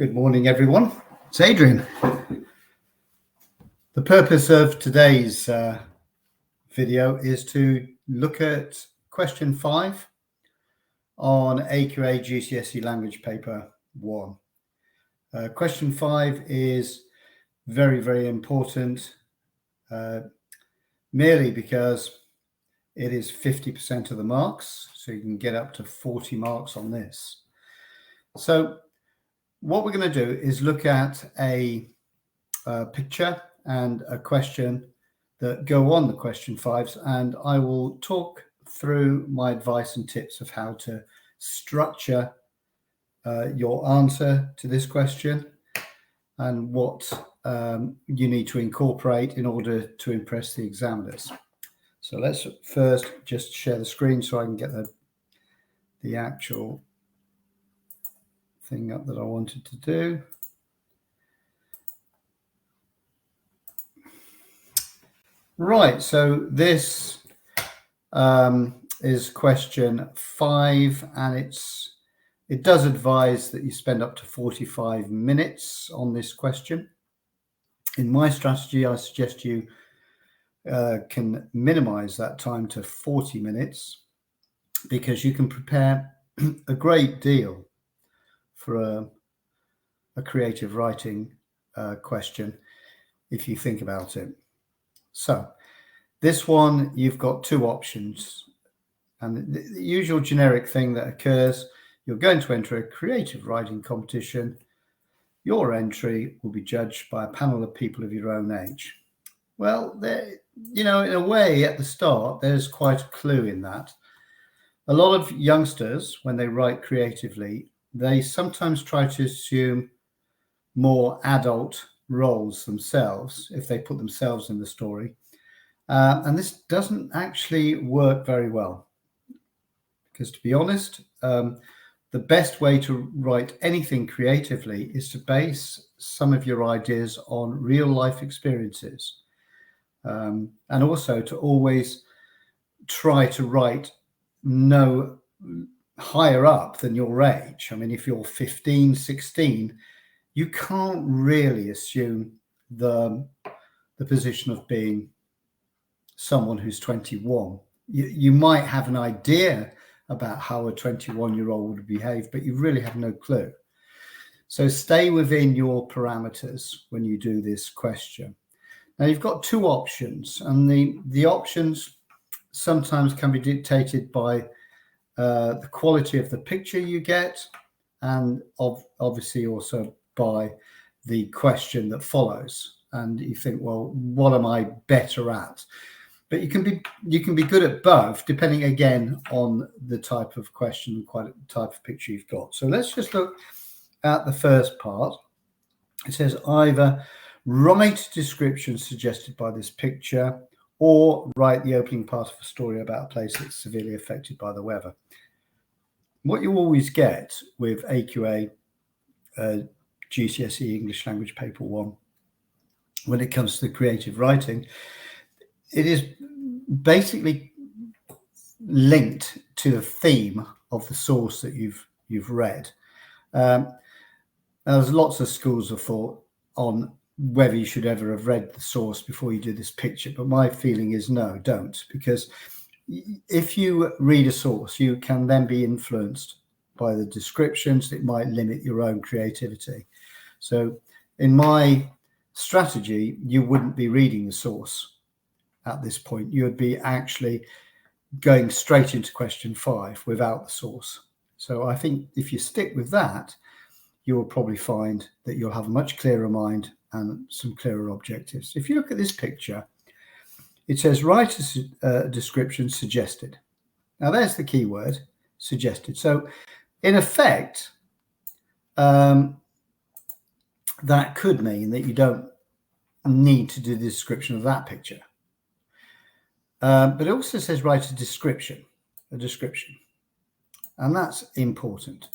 Good morning, everyone. It's Adrian. The purpose of today's video is to look at question 5 on AQA GCSE Language Paper 1. Question 5 is very, very important, merely because it is 50% of the marks, so you can get up to 40 marks on this. So what we're going to do is look at a picture and a question that go on the question 5s, and I will talk through my advice and tips of how to structure your answer to this question and what you need to incorporate in order to impress the examiners. So let's first just share the screen so I can get the actual thing up that I wanted to do. Right, so this is question 5, and it does advise that you spend up to 45 minutes on this question. In my strategy, I suggest you can minimize that time to 40 minutes because you can prepare a great deal for a creative writing question if you think about it. So this one, you've got two options, and the usual generic thing that occurs, you're going to enter a creative writing competition. Your entry will be judged by a panel of people of your own age. Well, in a way, at the start, there's quite a clue in that. A lot of youngsters, when they write creatively, they sometimes try to assume more adult roles themselves if they put themselves in the story. And this doesn't actually work very well. Because to be honest, the best way to write anything creatively is to base some of your ideas on real life experiences. And also to always try to write no higher up than your age. I mean, if you're 15, 16, you can't really assume the position of being someone who's 21. You might have an idea about how a 21-year-old would behave, but you really have no clue. So stay within your parameters when you do this question. Now, you've got two options, and the options sometimes can be dictated by the quality of the picture you get, and obviously also by the question that follows. And you think, well, what am I better at? But you can be good at both, depending again on the type of question and quite the type of picture you've got. So let's just look at the first part. It says either write descriptions suggested by this picture or write the opening part of a story about a place that's severely affected by the weather. What you always get with AQA GCSE English Language Paper 1, when it comes to the creative writing, it is basically linked to the theme of the source that you've read. There's lots of schools of thought on whether you should ever have read the source before you do this picture, but my feeling is no, don't, because if you read a source, you can then be influenced by the descriptions. It might limit your own creativity. So in my strategy, you wouldn't be reading the source at this point. You would be actually going straight into question 5 without the source. So I think if you stick with that, you will probably find that you'll have a much clearer mind and some clearer objectives. If you look at this picture, it says write a description suggested. Now there's the key word, suggested. So in effect, that could mean that you don't need to do the description of that picture. But it also says write a description. And that's important.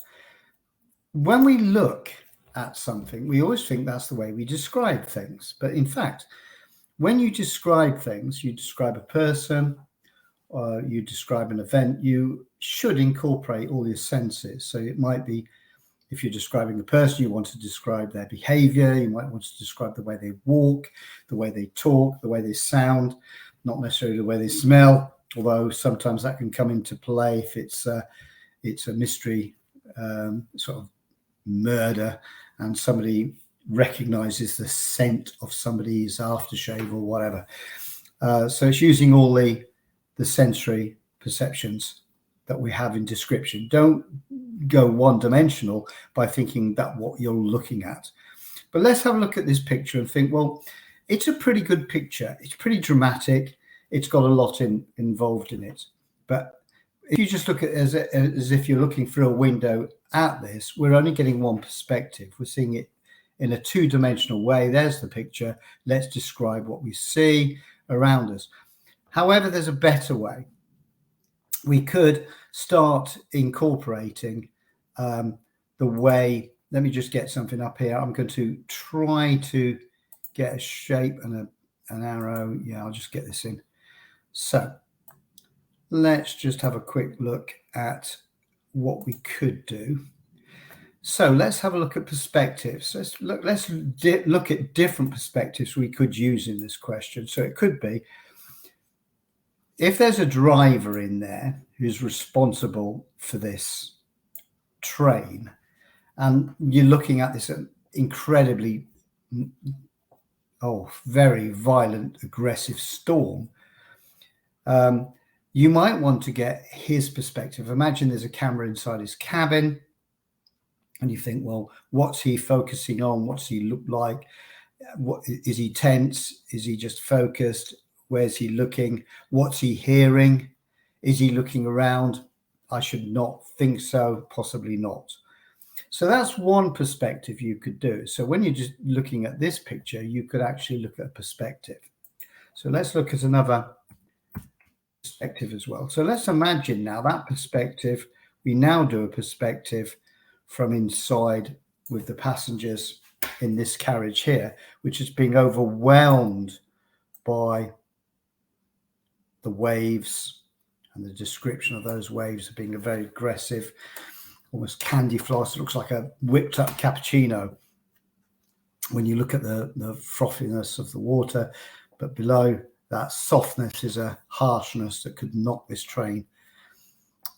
When we look at something, we always think that's the way we describe things. But in fact, when you describe things, you describe a person, or you describe an event, you should incorporate all your senses. So it might be If you're describing a person, you want to describe their behavior. You might want to describe the way they walk, the way they talk, the way they sound, not necessarily the way they smell, although sometimes that can come into play if it's a mystery sort of murder and somebody recognizes the scent of somebody's aftershave or whatever. So it's using all the sensory perceptions that we have in description. Don't go one-dimensional by thinking that what you're looking at. But let's have a look at this picture and think, well, it's a pretty good picture. It's pretty dramatic. It's got a lot involved in it. But if you just look at it as if you're looking through a window at this, we're only getting one perspective. We're seeing it in a two-dimensional way. There's the picture. Let's describe what we see around us. However, there's a better way. We could start incorporating the way, let me just get something up here. I'm going to try to get a shape and an arrow. Yeah, I'll just get this in. So let's just have a quick look at what we could do. So let's have a look at perspectives. Let's look at different perspectives we could use in this question. So it could be, if there's a driver in there who's responsible for this train, and you're looking at this incredibly, very violent, aggressive storm, you might want to get his perspective. Imagine there's a camera inside his cabin, and you think, well, what's he focusing on? What's he look like? What is he tense? Is he just focused? Where's he looking? What's he hearing? Is he looking around? I should not think so, possibly not. So that's one perspective you could do. So when you're just looking at this picture, you could actually look at a perspective. So let's look at another perspective as well. So let's imagine now that perspective, we now do a perspective from inside with the passengers in this carriage here, which is being overwhelmed by the waves, and the description of those waves being a very aggressive, almost candy floss. It looks like a whipped up cappuccino when you look at the frothiness of the water, but below that softness is a harshness that could knock this train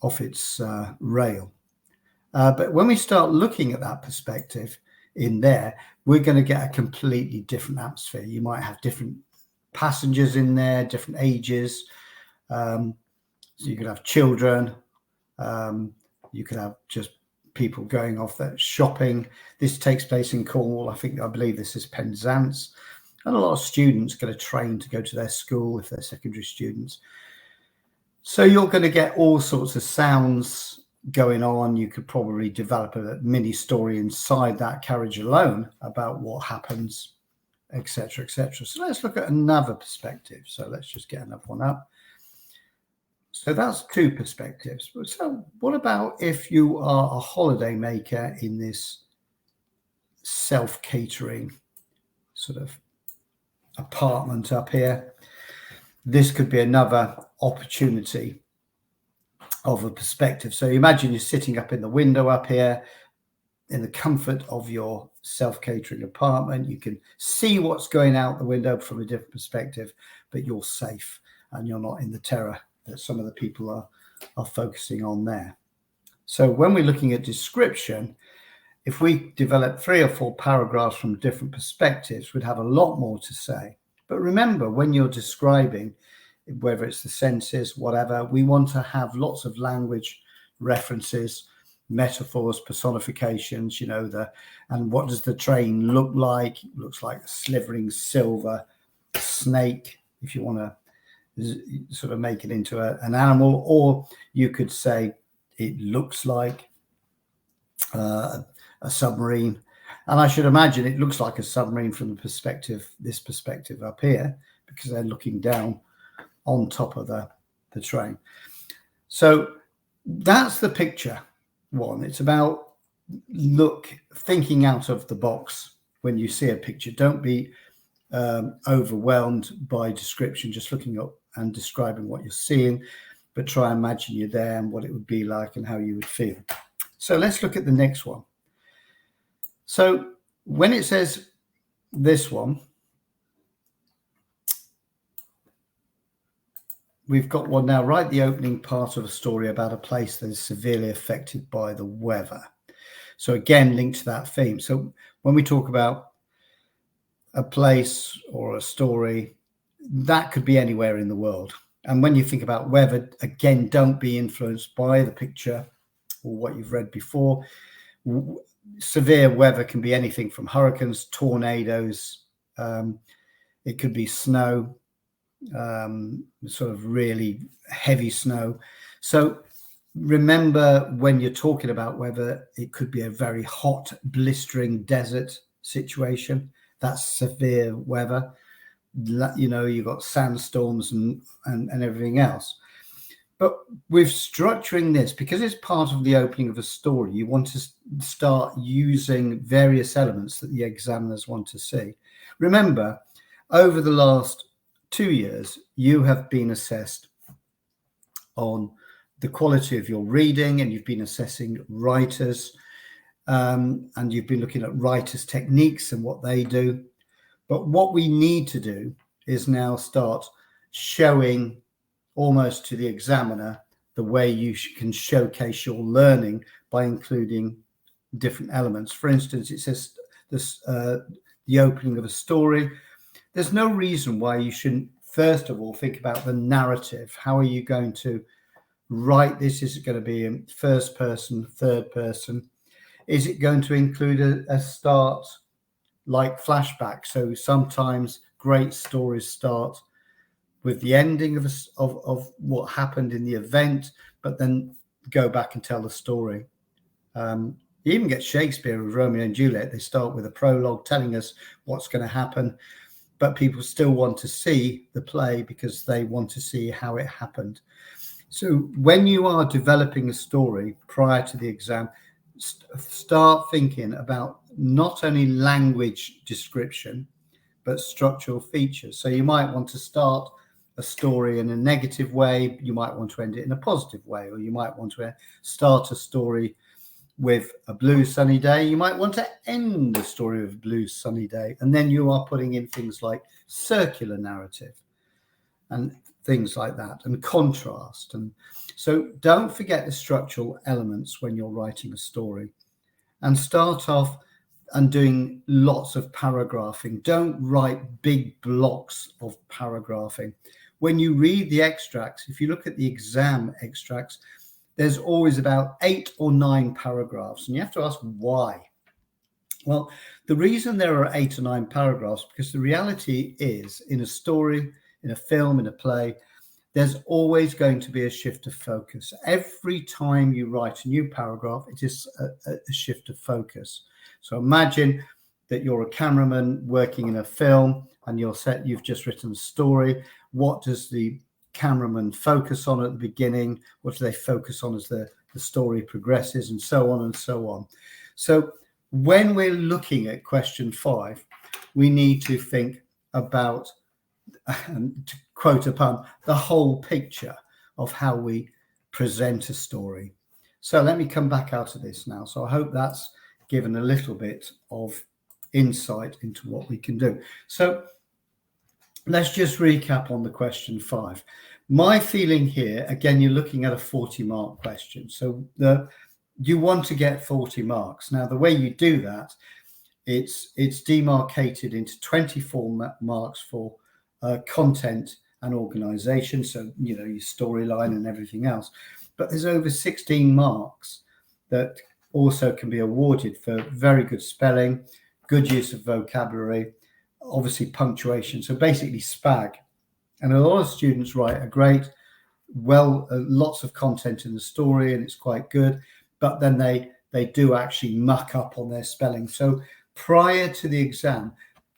off its rail. But when we start looking at that perspective in there, we're going to get a completely different atmosphere. You might have different passengers in there, different ages. So you could have children. You could have just people going off there shopping. This takes place in Cornwall. I believe this is Penzance. And a lot of students get a train to go to their school if they're secondary students. So you're going to get all sorts of sounds going on. You could probably develop a mini story inside that carriage alone about what happens, etc., etc. So let's look at another perspective. So let's just get another one up. So that's two perspectives. So what about if you are a holiday maker in this self-catering sort of apartment up here? This could be another opportunity of a perspective. So imagine you're sitting up in the window up here in the comfort of your self-catering apartment. You can see what's going out the window from a different perspective, but you're safe and you're not in the terror that some of the people are focusing on there. So when we're looking at description, if we develop 3 or 4 paragraphs from different perspectives, we'd have a lot more to say. But remember, when you're describing, whether it's the senses, whatever, we want to have lots of language references, metaphors, personifications, and what does the train look like? It looks like a slithering silver snake, if you want to sort of make it into an animal, or you could say it looks like a submarine. And I should imagine it looks like a submarine from the perspective, this perspective up here, because they're looking down on top of the train. So that's the picture one. It's about thinking out of the box when you see a picture. Don't be overwhelmed by description, just looking up and describing what you're seeing, but try and imagine you're there and what it would be like and how you would feel. So let's look at the next one. So when it says this one, we've got one now. Write the opening part of a story about a place that is severely affected by the weather. So again, linked to that theme. So when we talk about a place or a story, that could be anywhere in the world. And when you think about weather, again, don't be influenced by the picture or what you've read before. Severe weather can be anything from hurricanes, tornadoes. It could be snow, sort of really heavy snow. So remember, when you're talking about weather, it could be a very hot, blistering desert situation. That's severe weather. You know, you've got sandstorms and everything else. But with structuring this, because it's part of the opening of a story, you want to start using various elements that the examiners want to see. Remember, over the last 2 years, you have been assessed on the quality of your reading, and you've been assessing writers, and you've been looking at writers' techniques and what they do. But what we need to do is now start showing almost to the examiner the way you can showcase your learning by including different elements. For instance, it says this, the opening of a story. There's no reason why you shouldn't, first of all, think about the narrative. How are you going to write this? Is it going to be in first person, third person? Is it going to include a start like flashback? So sometimes great stories start with the ending of what happened in the event, but then go back and tell the story. You even get Shakespeare with Romeo and Juliet. They start with a prologue telling us what's going to happen, but people still want to see the play because they want to see how it happened. So when you are developing a story prior to the exam, start thinking about not only language description, but structural features. So you might want to start a story in a negative way, you might want to end it in a positive way, or you might want to start a story with a blue sunny day, you might want to end the story with a blue sunny day, and then you are putting in things like circular narrative and things like that, and contrast. And so don't forget the structural elements when you're writing a story, and start off and doing lots of paragraphing. Don't write big blocks of paragraphing. When you read the extracts, if you look at the exam extracts, there's always about 8 or 9 paragraphs, and you have to ask why. Well, the reason there are 8 or 9 paragraphs, because the reality is, in a story, in a film, in a play, there's always going to be a shift of focus. Every time you write a new paragraph, it is a shift of focus. So imagine that you're a cameraman working in a film, and you've just written a story. What does the cameraman focus on at the beginning? What do they focus on as the story progresses, and so on and so on? So when we're looking at question 5, we need to think about, to quote a pun, the whole picture of how we present a story. So let me come back out of this now. So I hope that's given a little bit of insight into what we can do. So let's just recap on the question 5. My feeling here, again, you're looking at a 40-mark question. So you want to get 40 marks. Now, the way you do that, it's demarcated into 24 marks for content and organization. So, you know, your storyline and everything else. But there's over 16 marks that also can be awarded for very good spelling, good use of vocabulary, obviously punctuation. So basically SPAG. And a lot of students write a great, lots of content in the story, and it's quite good, but then they do actually muck up on their spelling. So prior to the exam,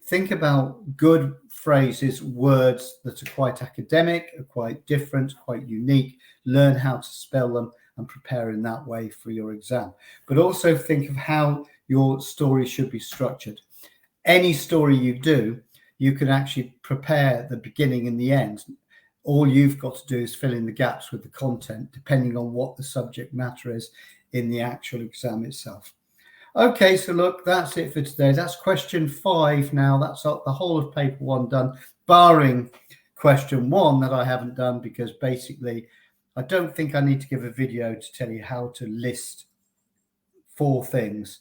think about good phrases, words that are quite academic, are quite different, quite unique. Learn how to spell them and prepare in that way for your exam. But also think of how your story should be structured. Any story you do, you can actually prepare the beginning and the end. All you've got to do is fill in the gaps with the content, depending on what the subject matter is in the actual exam itself. Okay, so look, that's it for today. That's question 5 now. That's the whole of paper 1 done, barring question 1 that I haven't done, because basically I don't think I need to give a video to tell you how to list 4 things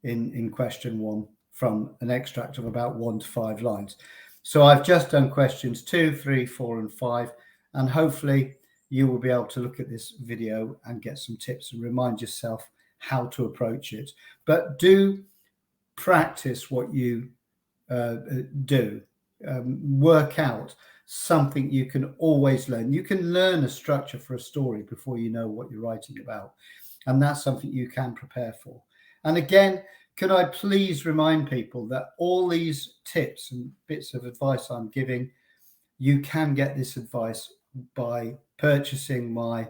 in question 1 from an extract of about 1 to 5 lines. So I've just done questions 2, 3, 4, and 5, and hopefully you will be able to look at this video and get some tips and remind yourself how to approach it. But do practice what you do. Work out something you can always learn. You can learn a structure for a story before you know what you're writing about. And that's something you can prepare for. And again, could I please remind people that all these tips and bits of advice I'm giving, you can get this advice by purchasing my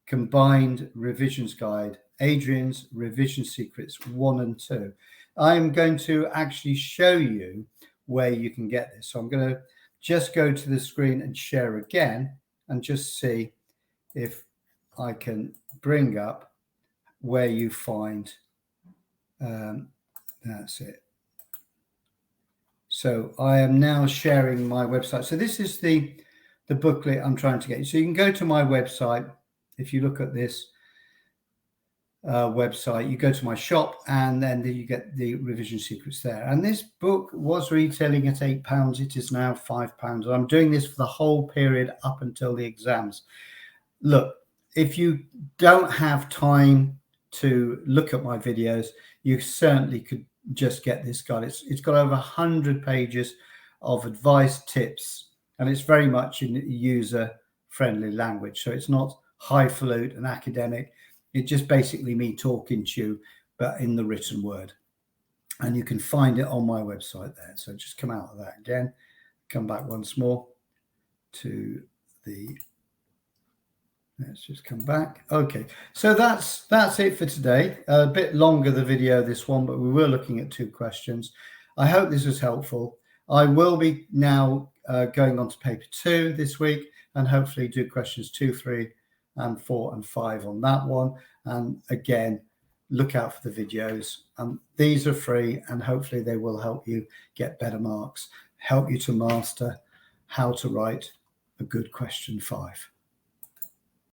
combined revisions guide, Adrian's Revision Secrets 1 and 2. I'm going to actually show you where you can get this. So I'm going to just go to the screen and share again and just see if I can bring up where you find, that's it. So I am now sharing my website. So this is the booklet I'm trying to get you. So you can go to my website. If you look at this website, you go to my shop, and then you get the revision secrets there. And this book was retailing at £8. It is now £5. I'm doing this for the whole period up until the exams. Look, if you don't have time to look at my videos, you certainly could just get this guide. It's got over 100 pages of advice, tips, and it's very much in user-friendly language. So it's not highfalutin and academic. It's just basically me talking to you, but in the written word. And you can find it on my website there. So just come out of that again. Come back once more to the... Let's just come back. Okay, so that's it for today. A bit longer the video, this one, but we were looking at 2 questions. I hope this was helpful. I will be now going on to paper 2 this week, and hopefully do questions 2, 3, and 4 and 5 on that one. And again, look out for the videos. These are free, and hopefully they will help you get better marks, help you to master how to write a good question 5.